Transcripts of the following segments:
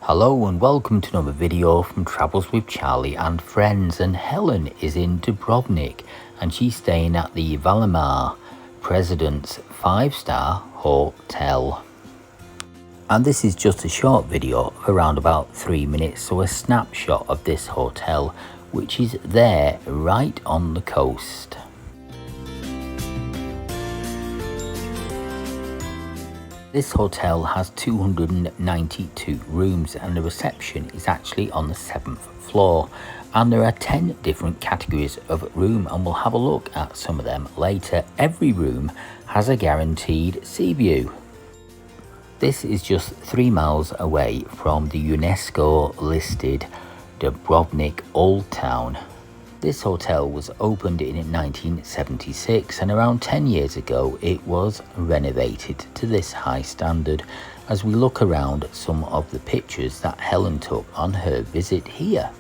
Hello and welcome to another video from Travels with Charlie and Friends, and Helen is in Dubrovnik and she's staying at the Valamar President 5-star Hotel. And this is just a short video of around about 3 minutes, so a snapshot of this hotel, which is there right on the coast. This hotel has 292 rooms and the reception is actually on the 7th floor, and there are 10 different categories of room, and we'll have a look at some of them later. Every room has a guaranteed sea view. This is just 3 miles away from the UNESCO listed Dubrovnik Old Town. This hotel was opened in 1976 and around 10 years ago it was renovated to this high standard. As we look around some of the pictures that Helen took on her visit here.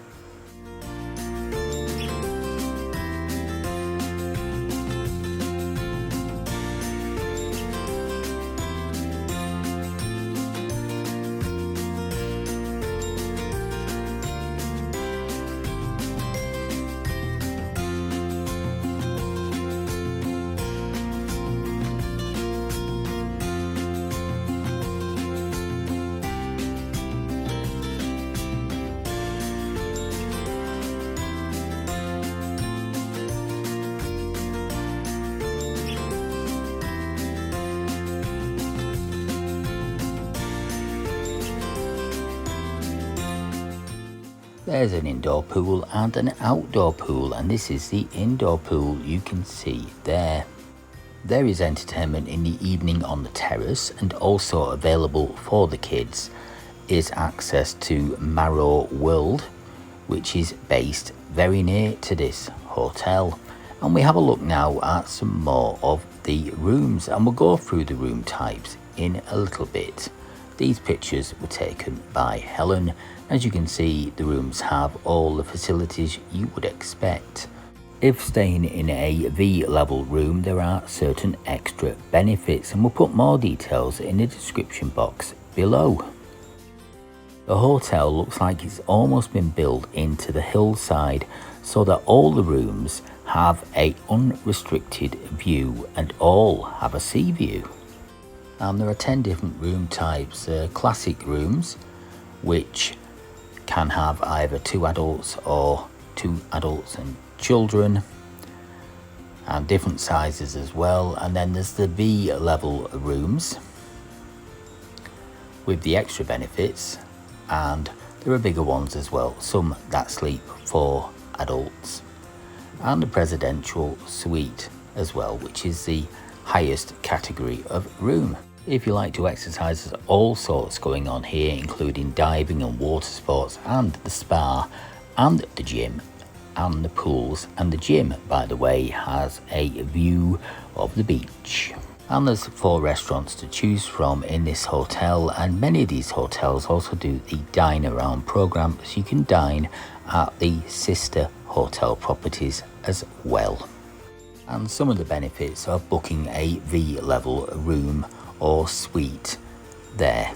There's an indoor pool and an outdoor pool, and this is the indoor pool you can see there. There is entertainment in the evening on the terrace, and also available for the kids is access to Marrow World, which is based very near to this hotel. And we have a look now at some more of the rooms, and we'll go through the room types in a little bit. These pictures were taken by Helen. As you can see, the rooms have all the facilities you would expect. If staying in a V-level room, there are certain extra benefits, and we'll put more details in the description box below. The hotel looks like it's almost been built into the hillside, so that all the rooms have an unrestricted view and all have a sea view. And there are 10 different room types. Classic rooms, which can have either 2 adults or 2 adults and children, and different sizes as well. And then there's the B level rooms with the extra benefits, and there are bigger ones as well, some that sleep for adults, and the presidential suite as well, which is the highest category of room. If you like to exercise, there's all sorts going on here, including diving and water sports, and the spa, and the gym, and the pools. And the gym, by the way, has a view of the beach. And there's 4 restaurants to choose from in this hotel, and many of these hotels also do the dine around program, so you can dine at the sister hotel properties as well. And some of the benefits of booking a V-level room or suite there.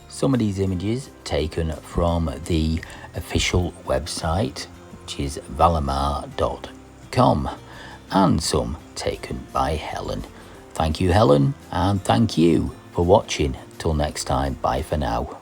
Some of these images taken from the official website, which is valamar.com, and some taken by Helen. Thank you, Helen, and thank you for watching. Till next time, bye for now.